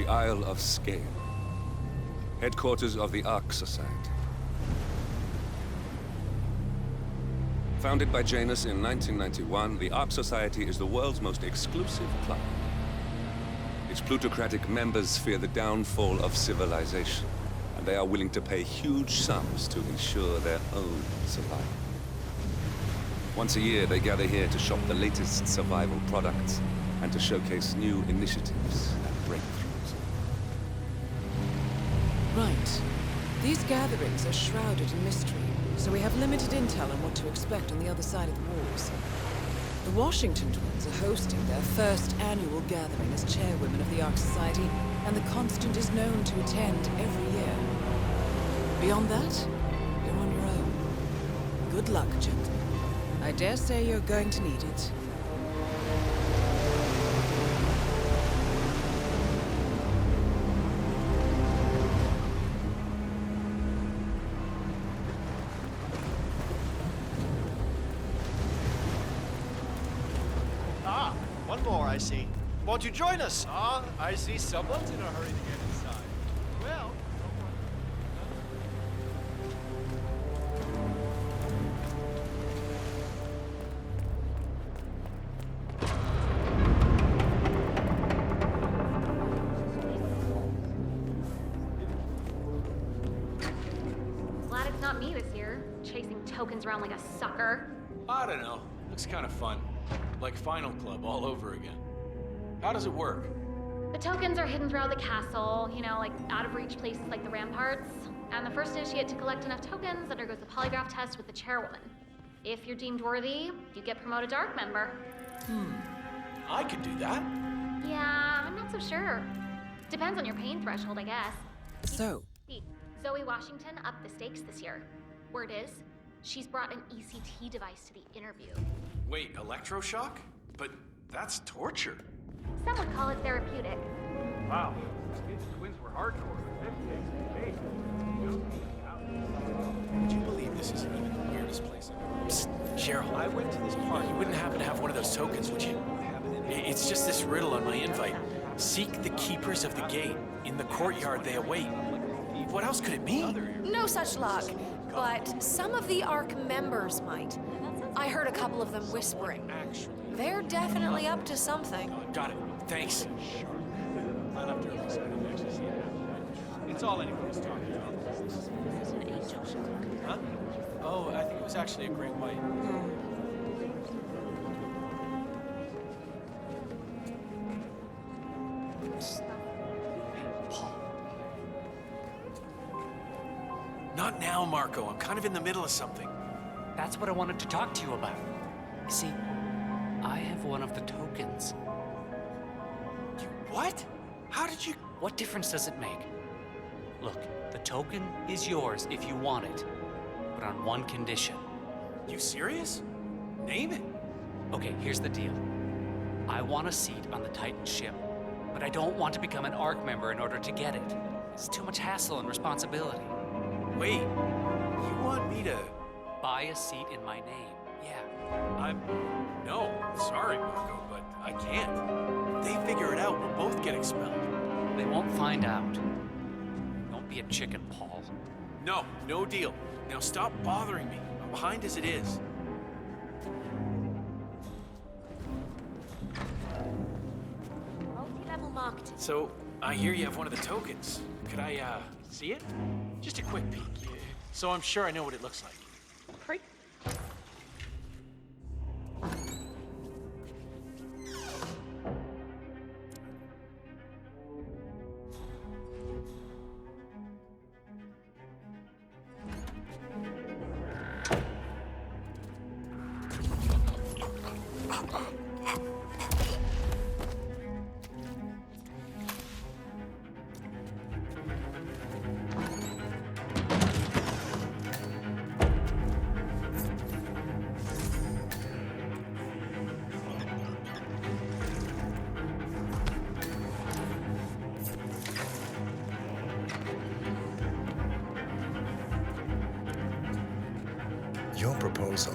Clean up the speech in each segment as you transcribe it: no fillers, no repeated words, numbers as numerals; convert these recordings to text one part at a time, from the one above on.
Isle of Skane, headquarters of the Ark Society. Founded by Janus in 1991, the Ark Society is the world's most exclusive club. Its plutocratic members fear the downfall of civilization, and they are willing to pay huge sums to ensure their own survival. Once a year, they gather here to shop the latest survival products and to showcase new initiatives and breakthroughs. Right. These gatherings are shrouded in mystery, so we have limited intel on what to expect on the other side of the walls. The Washington twins are hosting their first annual gathering as chairwomen of the Ark Society, and the Constant is known to attend every year. Beyond that, you're on your own. Good luck, gentlemen. I dare say you're going to need it. One more, I see. Won't you join us? I see someone's in a hurry to get inside. Well, glad it's not me this year, chasing tokens around like a sucker. I don't know. Looks kind of fun. Like Final Club all over again. How does it work? The tokens are hidden throughout the castle, you know, like out-of-reach places like the ramparts. And the first initiate to collect enough tokens undergoes the polygraph test with the chairwoman. If you're deemed worthy, you get promoted to Ark member. I could do that. Yeah, I'm not so sure. Depends on your pain threshold, I guess. So, See, Zoe Washington upped the stakes this year. Word is, she's brought an ECT device to the interview. Wait, electroshock? But that's torture. Some would call it therapeutic. Wow, these twins were hardcore. Would you believe this isn't even the weirdest place I've ever been? Psst, Cheryl, I went to this party. You wouldn't happen to have one of those tokens, would you? It's just this riddle on my invite. Seek the keepers of the gate. In the courtyard they await. What else could it mean? No such luck, but some of the Ark members might. I heard a couple of them whispering. They're definitely up to something. Got it. Thanks. It's all anybody's talking about. Huh? Oh, I think it was actually a great white. Not now, Marco. I'm kind of in the middle of something. That's what I wanted to talk to you about. You see, I have one of the tokens. You what? How did you... What difference does it make? Look, the token is yours if you want it, but on one condition. You serious? Name it. Okay, here's the deal. I want a seat on the Titan ship, but I don't want to become an Ark member in order to get it. It's too much hassle and responsibility. Wait, you want me to... Buy a seat in my name, yeah. No, sorry, Marco, but I can't. If they figure it out, we'll both get expelled. They won't find out. Don't be a chicken, Paul. No, no deal. Now stop bothering me. I'm behind as it is. Multi-level marketing. So, I hear you have one of the tokens. Could I, see it? Just a quick peek. So I'm sure I know what it looks like. Great. Your proposal,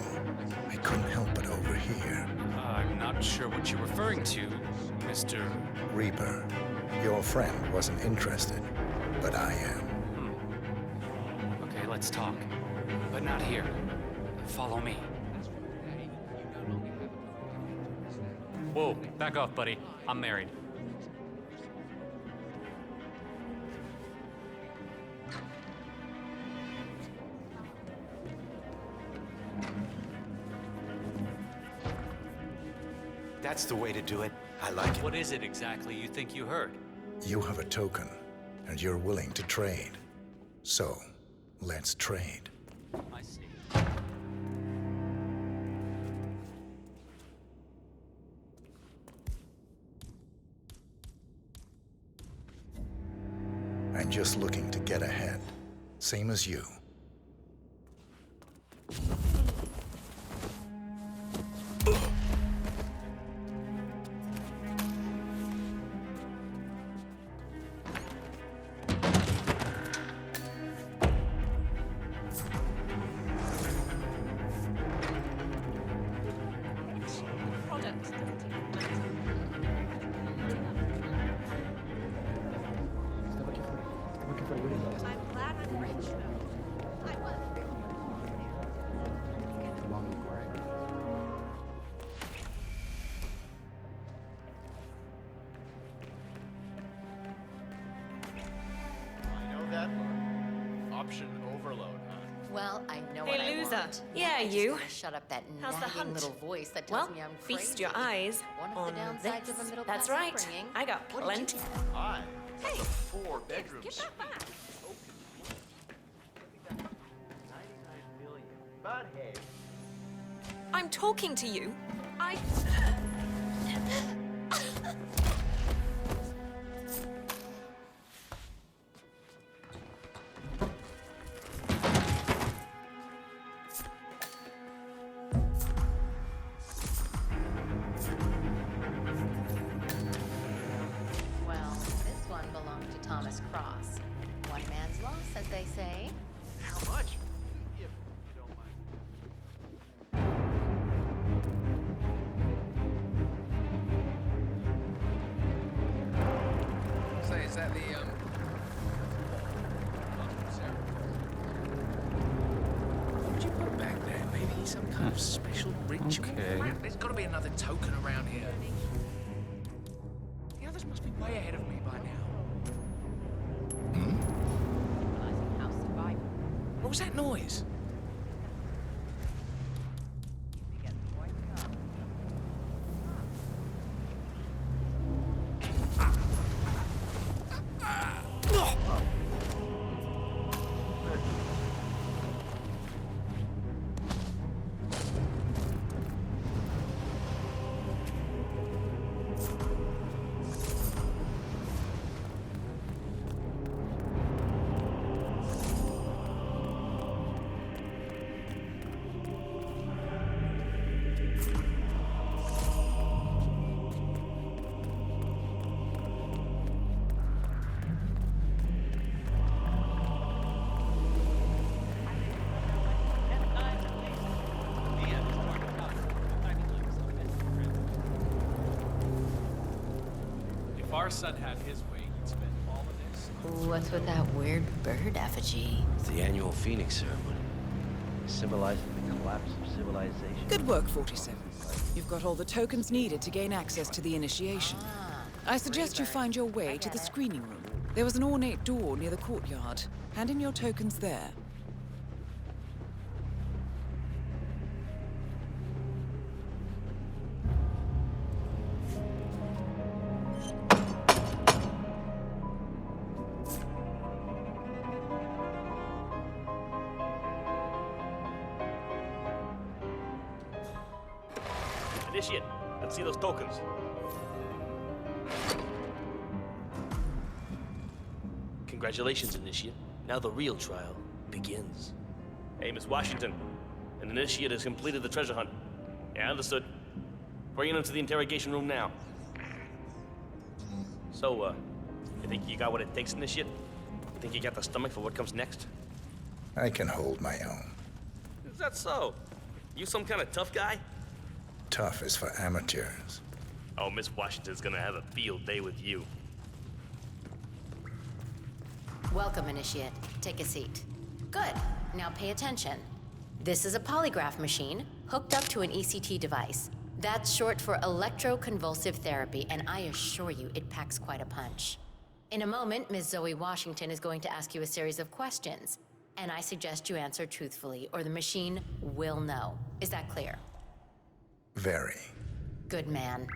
I couldn't help but overhear. I'm not sure what you're referring to, Mr. Reaper, Your friend wasn't interested, but I am. Okay, let's talk. But not here. Follow me. Whoa, back off, buddy. I'm married. That's the way to do it. I like it. What is it exactly you think you heard? You have a token, and you're willing to trade. So, let's trade. I see. I'm just looking to get ahead. Same as you. Option overload, huh? Well, I know what I Hey, loser. want. Yeah, I just you. gotta shut up that How's the nagging hunt? little voice that tells Well, me I'm crazy. feast your eyes One of on the downsides this. of a middle That's class right. upbringing. I got What did plenty. you Hi. Hey, 4 bedrooms. give that back. 99 million. But hey. I'm talking to you. Well, this one belonged to Thomas Cross. One man's loss, as they say. How much? If you don't mind. Say, is that the, What would you put back there? Maybe some kind of special ritual? Okay. Crap, there's gotta be another token around here. The others must be way ahead of me by now. Realizing how survival. What was that noise? If our son had his way, he'd spend all of this. What's with that weird bird effigy? It's the annual Phoenix ceremony, symbolizing the collapse of civilization. Good work, 47. You've got all the tokens needed to gain access to the initiation. I suggest you find your way to the screening room. There was an ornate door near the courtyard. Hand in your tokens there. Initiate. Let's see those tokens. Congratulations, Initiate. Now the real trial begins. Hey, Miss Washington. An Initiate has completed the treasure hunt. Yeah, understood. Bringing him to the interrogation room now. So, you think you got what it takes, Initiate? Think you got the stomach for what comes next? I can hold my own. Is that so? You some kind of tough guy? Tough is for amateurs. Oh, Miss Washington's gonna have a field day with you. Welcome, Initiate. Take a seat. Good. Now pay attention. This is a polygraph machine hooked up to an ECT device. That's short for electroconvulsive therapy, and I assure you it packs quite a punch. In a moment, Ms. Zoe Washington is going to ask you a series of questions, and I suggest you answer truthfully, or the machine will know. Is that clear? Very. Good man.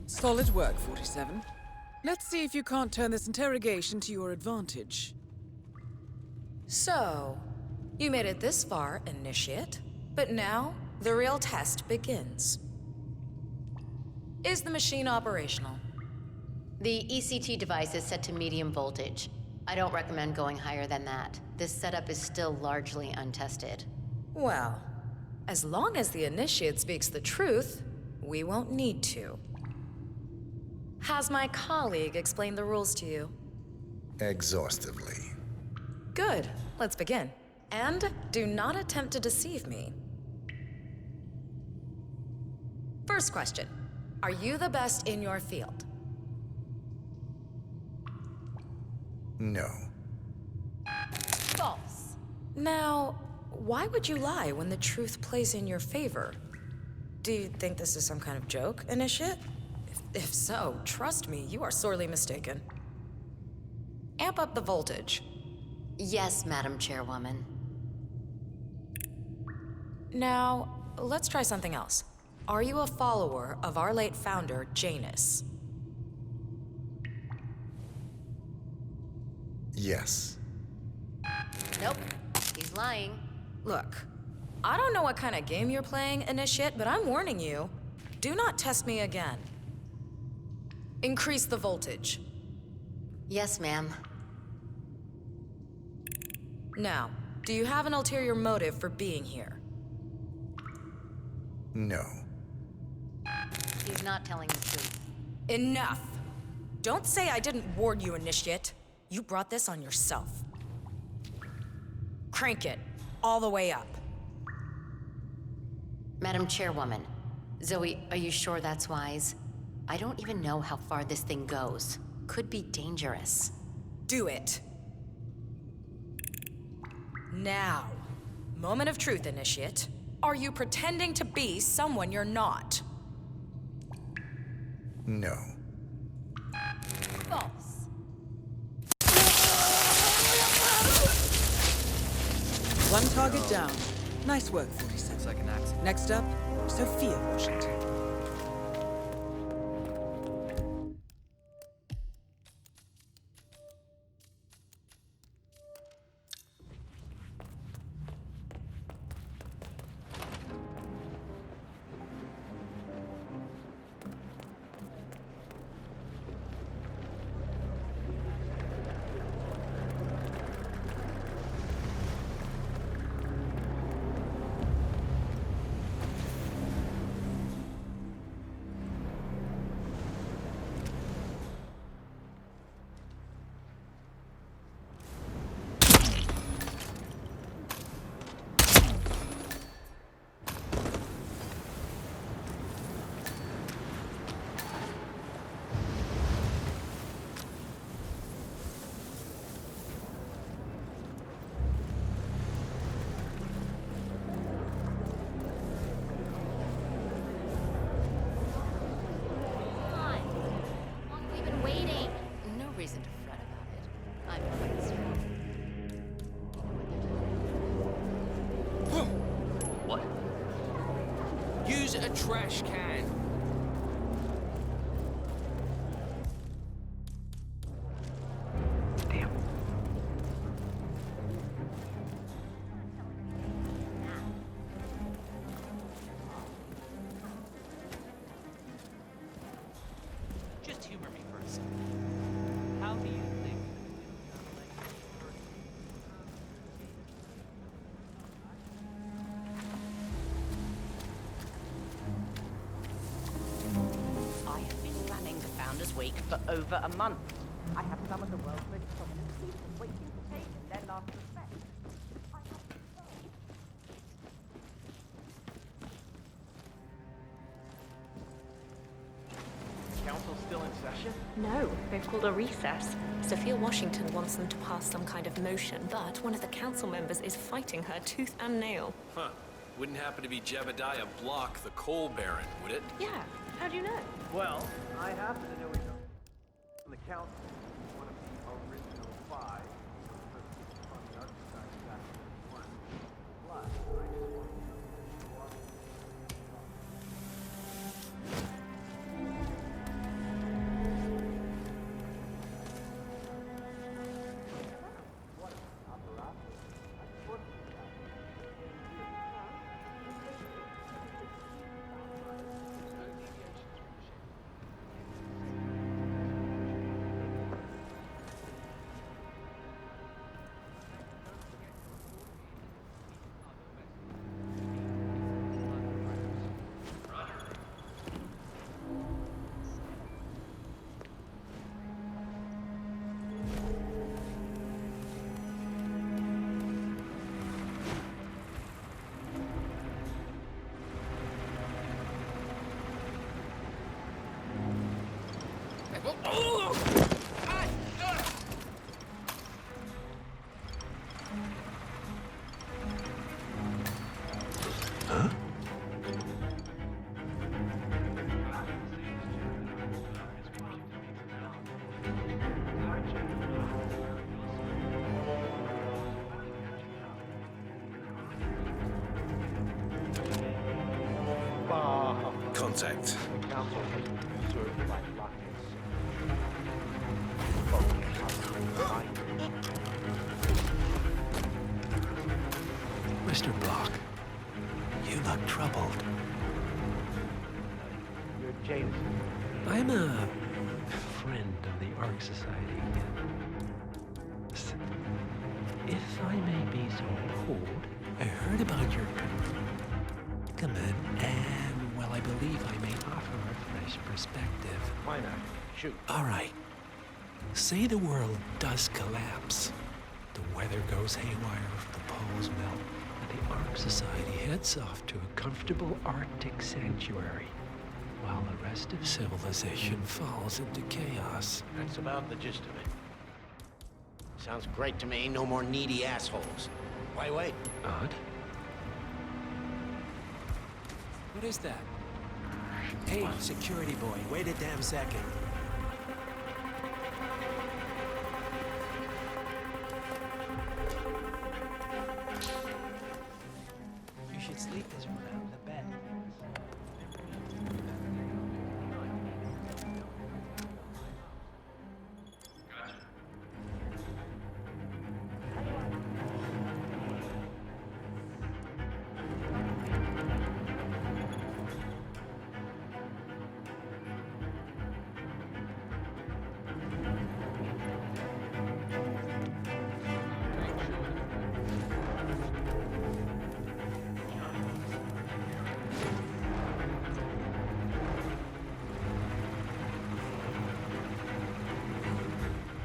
Solid work, 47. Let's see if you can't turn this interrogation to your advantage. So, you made it this far, Initiate, but now the real test begins. Is the machine operational? The ECT device is set to medium voltage. I don't recommend going higher than that. This setup is still largely untested. Well, as long as the Initiate speaks the truth, we won't need to. Has my colleague explained the rules to you? Exhaustively. Good. Let's begin. And do not attempt to deceive me. First question. Are you the best in your field? No. False. Now, why would you lie when the truth plays in your favor? Do you think this is some kind of joke, Initiate? If so, trust me, you are sorely mistaken. Amp up the voltage. Yes, Madam Chairwoman. Now, let's try something else. Are you a follower of our late founder, Janus? Yes. Nope. He's lying. Look, I don't know what kind of game you're playing, Initiate, but I'm warning you. Do not test me again. Increase the voltage. Yes, ma'am. Now, do you have an ulterior motive for being here? No. He's not telling the truth. Enough! Don't say I didn't warn you, Initiate. You brought this on yourself. Crank it, all the way up. Madam Chairwoman, Zoe, are you sure that's wise? I don't even know how far this thing goes. Could be dangerous. Do it. Now, moment of truth, Initiate. Are you pretending to be someone you're not? No. False. One target down. Nice work, 47. Looks like an accident. Next up, Sophia Washington. A trash can. Damn. Founders Week for over a month. I have some of the world's most prominent speakers waiting to take in their last respect. Council's still in session? No, they've called a recess. Sophia Washington wants them to pass some kind of motion, but one of the council members is fighting her tooth and nail. Huh. Wouldn't happen to be Jebediah Block, the coal baron, would it? Yeah, how do you know? Well, I happen to know from the council, one of the original 5, on the archetype back in 1. Plus, I just want to know. Contact. Council has been served by Mr. Block, you look troubled. You're Jameson. I'm a friend of the Ark Society. Listen, if I may be so bold, I heard about your predicament, and, well, I believe I may offer a fresh perspective. Why not? Shoot. All right. Say the world does collapse. The weather goes haywire, the poles melt, and the Ark Society heads off to a comfortable Arctic sanctuary, while the rest of civilization falls into chaos. That's about the gist of it. Sounds great to me. No more needy assholes. Why wait? Odd? What is that? Hey, security boy, wait a damn second. You should sleep this one out in the bed.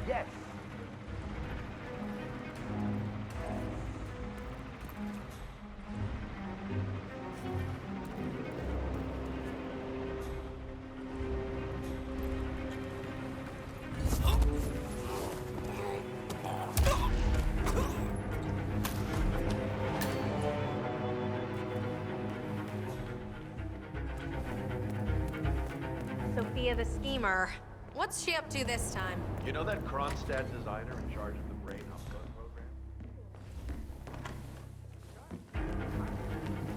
Yes. Sophia the schemer. What's she up to this time? You know that Kronstadt designer in charge of the brain upload program?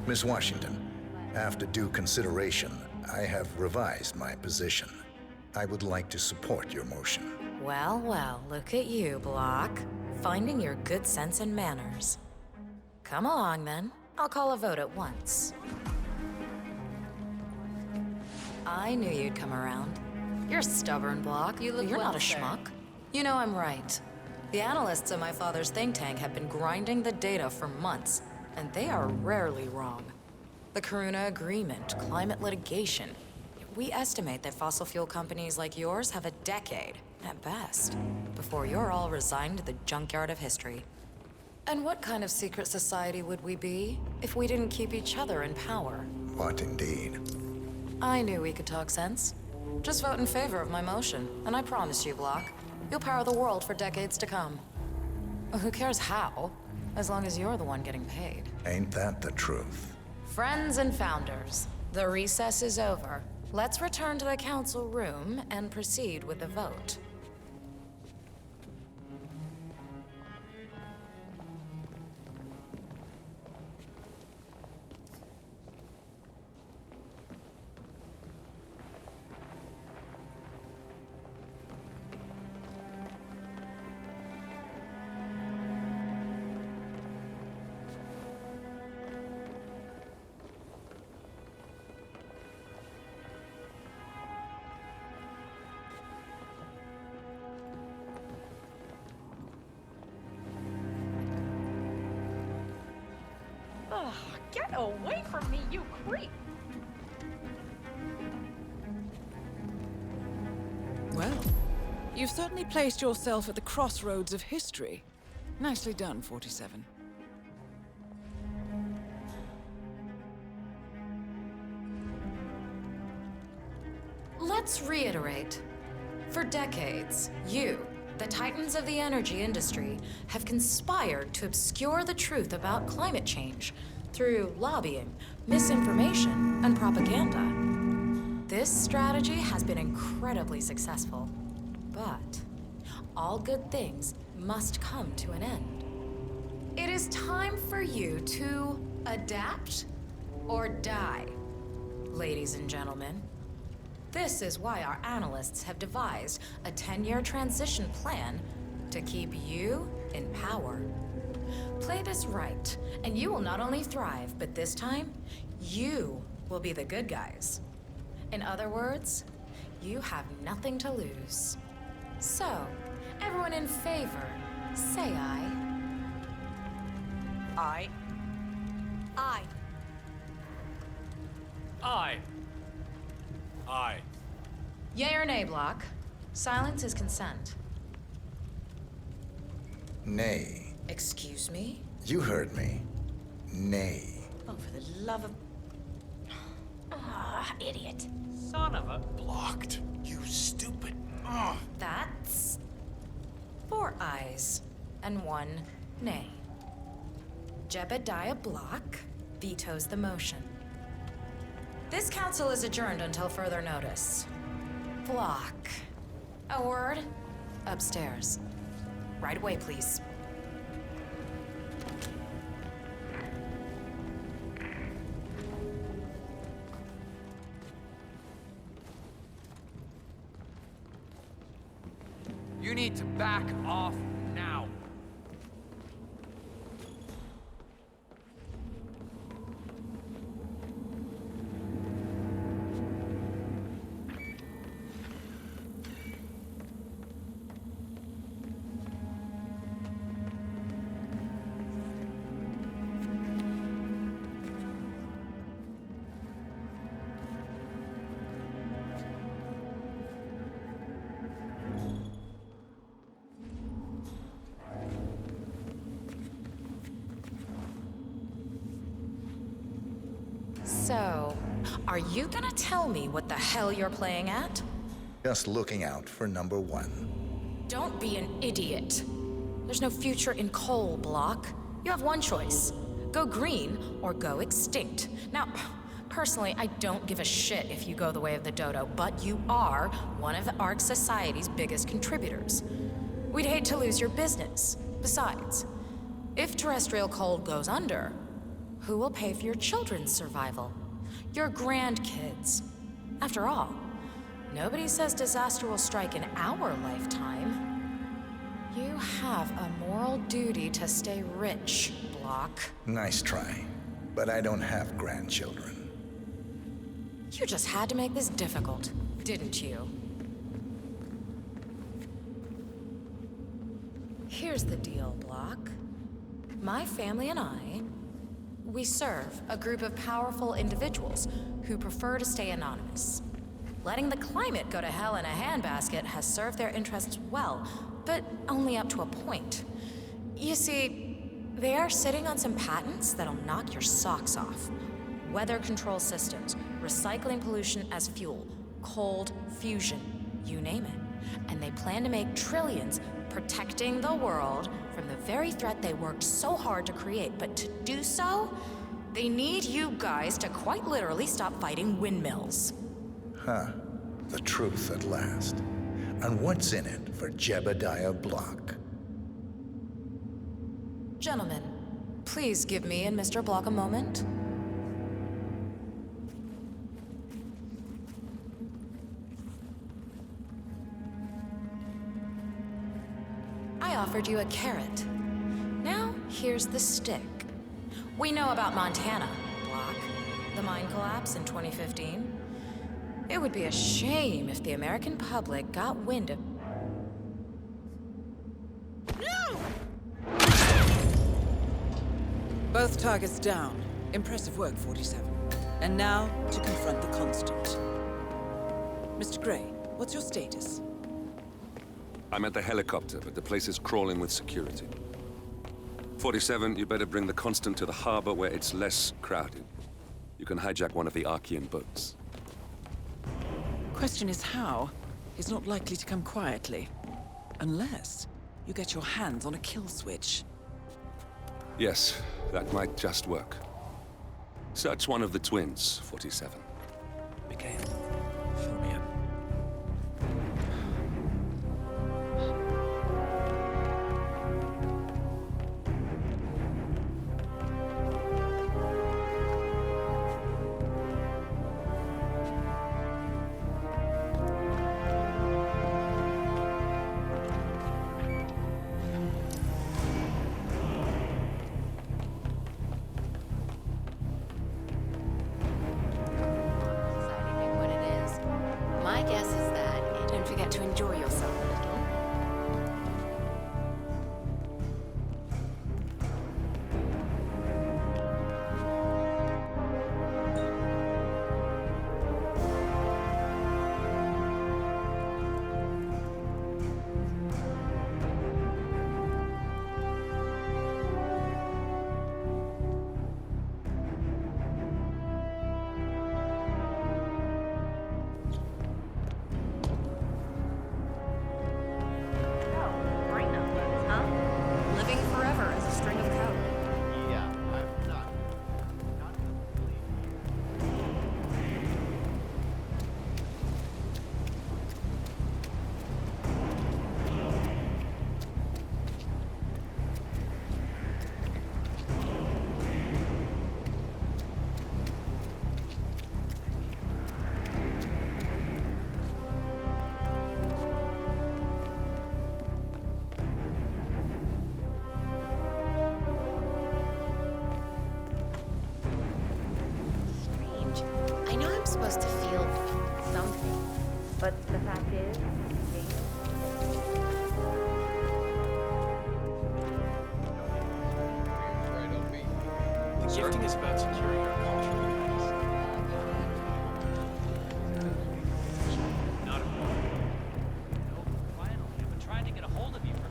Miss Washington, after due consideration, I have revised my position. I would like to support your motion. Well, well, look at you, Block. Finding your good sense and manners. Come along, then. I'll call a vote at once. I knew you'd come around. You're stubborn, Block. You're well, not a sir. schmuck. You know I'm right. The analysts at my father's think tank have been grinding the data for months, and they are rarely wrong. The Karuna Agreement, climate litigation. It We estimate that fossil fuel companies like yours have a decade, at best, before you're all resigned to the junkyard of history. And what kind of secret society would we be if we didn't keep each other in power? What indeed? I knew we could talk sense. Just vote in favor of my motion, and I promise you, Block, you'll power the world for decades to come. Who cares how, as long as you're the one getting paid. Ain't that the truth? Friends and founders, the recess is over. Let's return to the council room and proceed with the vote. Ugh, get away from me, you creep! Well, you've certainly placed yourself at the crossroads of history. Nicely done, 47. Let's reiterate. For decades, you, the titans of the energy industry, have conspired to obscure the truth about climate change through lobbying, misinformation, and propaganda. This strategy has been incredibly successful, but all good things must come to an end. It is time for you to adapt or die, ladies and gentlemen. This is why our analysts have devised a 10-year transition plan to keep you in power. Play this right, and you will not only thrive, but this time, you will be the good guys. In other words, you have nothing to lose. So, everyone in favor, say aye. Aye. Aye. Aye. Aye. Yay or nay, Block? Silence is consent. Nay. Excuse me? You heard me. Nay. Oh, for the love of... Ah, idiot. Son of a... Blocked. You stupid. Ugh. That's 4 ayes and 1 nay. Jebediah Block vetoes the motion. This council is adjourned until further notice. Block. A word? Upstairs. Right away, please. You need to back off now. So, are you gonna tell me what the hell you're playing at? Just looking out for number 1. Don't be an idiot. There's no future in coal, Block. You have one choice. Go green or go extinct. Now, personally, I don't give a shit if you go the way of the dodo, but you are one of the Ark Society's biggest contributors. We'd hate to lose your business. Besides, if terrestrial coal goes under, who will pay for your children's survival? Your grandkids. After all, nobody says disaster will strike in our lifetime. You have a moral duty to stay rich, Block. Nice try. But I don't have grandchildren. You just had to make this difficult, didn't you? Here's the deal, Block. My family and I, we serve a group of powerful individuals who prefer to stay anonymous. Letting the climate go to hell in a handbasket has served their interests well, but only up to a point. You see, they are sitting on some patents that'll knock your socks off. Weather control systems, recycling pollution as fuel, cold fusion, you name it. And they plan to make trillions protecting the world from the very threat they worked so hard to create. But to do so, they need you guys to quite literally stop fighting windmills. Huh. The truth at last. And what's in it for Jebediah Block? Gentlemen, please give me and Mr. Block a moment. I offered you a carrot. Now, here's the stick. We know about Montana, Block. The mine collapse in 2015. It would be a shame if the American public got wind of... Both targets down. Impressive work, 47. And now, to confront the Constant. Mr. Gray, what's your status? I'm at the helicopter, but the place is crawling with security. 47, you better bring the Constant to the harbor where it's less crowded. You can hijack one of the Archean boats. Question is how? He's not likely to come quietly. Unless you get your hands on a kill switch. Yes, that might just work. Search one of the twins, 47. Okay. Fill me in. My guess is that Don't forget to enjoy yourself a little. Great numbers, huh? Living forever as a string of code. Yeah, I'm not strange. I know I'm supposed to feel something. But the fact is, The gifting is about securing our cultural rights. Not a Finally, I've been trying to get a hold of you for...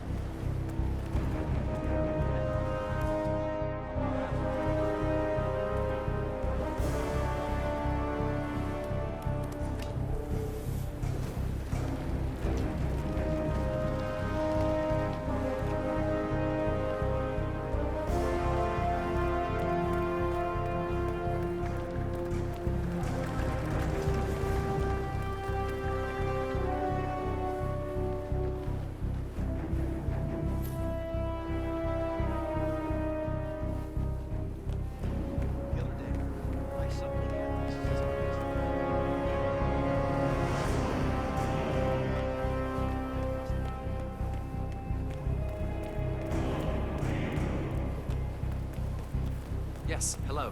the other day. I suddenly had this. Yes, hello.